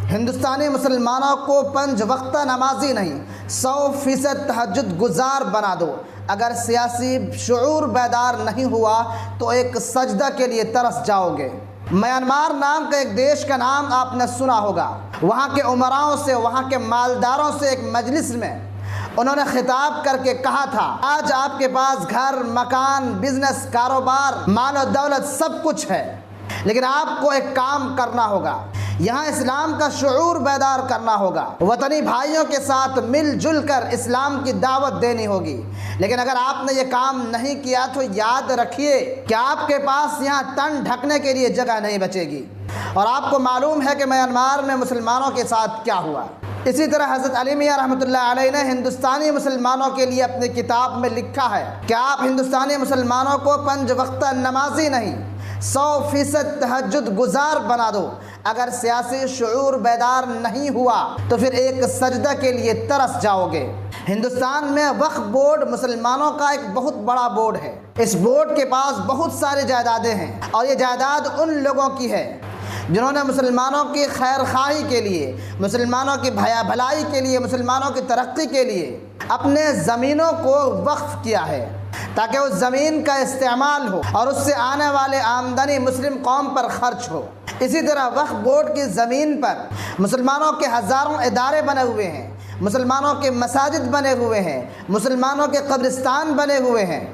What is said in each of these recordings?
ہندوستانی مسلمانوں کو 5 وقتہ نمازی نہیں 100% تہجد گزار بنا دو۔ اگر سیاسی شعور بیدار نہیں ہوا تو ایک سجدہ کے لیے ترس جاؤ گے۔ میانمار نام کا ایک دیش کا نام آپ نے سنا ہوگا۔ وہاں کے امراؤں سے، وہاں کے مالداروں سے ایک مجلس میں انہوں نے خطاب کر کے کہا تھا، آج آپ کے پاس گھر، مکان، بزنس، کاروبار، مال و دولت سب کچھ ہے، لیکن آپ کو ایک کام کرنا ہوگا، یہاں اسلام کا شعور بیدار کرنا ہوگا، وطنی بھائیوں کے ساتھ مل جل کر اسلام کی دعوت دینی ہوگی۔ لیکن اگر آپ نے یہ کام نہیں کیا تو یاد رکھیے کہ آپ کے پاس یہاں تن ڈھکنے کے لیے جگہ نہیں بچے گی۔ اور آپ کو معلوم ہے کہ میانمار میں مسلمانوں کے ساتھ کیا ہوا۔ اسی طرح حضرت علی میاں رحمۃ اللہ علیہ نے ہندوستانی مسلمانوں کے لیے اپنی کتاب میں لکھا ہے کہ آپ ہندوستانی مسلمانوں کو 5 وقتہ نمازی نہیں 100% تہجد گزار بنا دو۔ اگر سیاسی شعور بیدار نہیں ہوا تو پھر ایک سجدہ کے لیے ترس جاؤ گے۔ ہندوستان میں وقف بورڈ مسلمانوں کا ایک بہت بڑا بورڈ ہے۔ اس بورڈ کے پاس بہت ساری جائیدادیں ہیں، اور یہ جائیداد ان لوگوں کی ہے جنہوں نے مسلمانوں کی خیر خواہی کے لیے، مسلمانوں کی بھلائی کے لیے، مسلمانوں کی ترقی کے لیے اپنے زمینوں کو وقف کیا ہے تاکہ اس زمین کا استعمال ہو اور اس سے آنے والے آمدنی مسلم قوم پر خرچ ہو۔ اسی طرح وقف بورڈ کی زمین پر مسلمانوں کے ہزاروں ادارے بنے ہوئے ہیں، مسلمانوں کے مساجد بنے ہوئے ہیں، مسلمانوں کے قبرستان بنے ہوئے ہیں،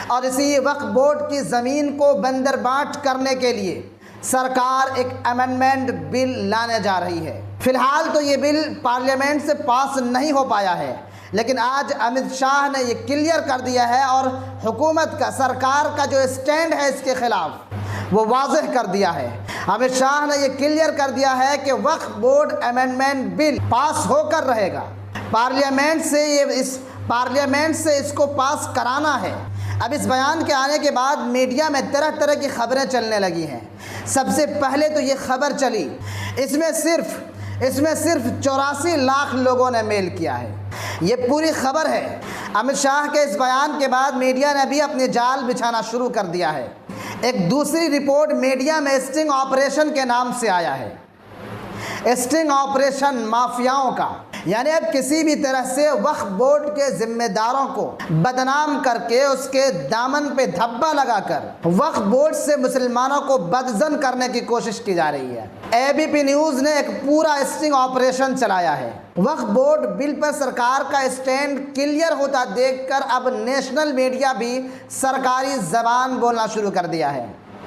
اور اسی وقف بورڈ کی زمین کو بندر بانٹ کرنے کے لیے سرکار ایک امینڈمنٹ بل لانے جا رہی ہے۔ فی الحال تو یہ بل پارلیمنٹ سے پاس نہیں ہو پایا ہے، لیکن آج امت شاہ نے یہ کلیئر کر دیا ہے، اور حکومت کا، سرکار کا جو اسٹینڈ ہے اس کے خلاف وہ واضح کر دیا ہے۔ امت شاہ نے یہ کلیئر کر دیا ہے کہ وقف بورڈ امینڈمنٹ بل پاس ہو کر رہے گا، پارلیمنٹ سے اس کو پاس کرانا ہے۔ اب اس بیان کے آنے کے بعد میڈیا میں طرح طرح کی خبریں چلنے لگی ہیں۔ سب سے پہلے تو یہ خبر چلی، اس میں صرف 84 لاکھ لوگوں نے میل کیا ہے۔ یہ پوری خبر ہے۔ امت شاہ کے اس بیان کے بعد میڈیا نے بھی اپنی جال بچھانا شروع کر دیا ہے۔ ایک دوسری رپورٹ میڈیا میں اسٹنگ آپریشن کے نام سے آیا ہے، اسٹنگ آپریشن مافیاؤں کا، یعنی اب کسی بھی طرح سے وقف بورڈ کے ذمہ داروں کو بدنام کر کے، اس کے دامن پہ دھبا لگا کر وقف بورڈ سے مسلمانوں کو بدظن کرنے کی کوشش کی جا رہی ہے۔ ABP نیوز نے ایک پورا اسٹنگ آپریشن چلایا ہے۔ وقف بورڈ بل پر سرکار کا اسٹینڈ کلیئر ہوتا دیکھ کر اب نیشنل میڈیا بھی سرکاری زبان بولنا شروع کر دیا ہے۔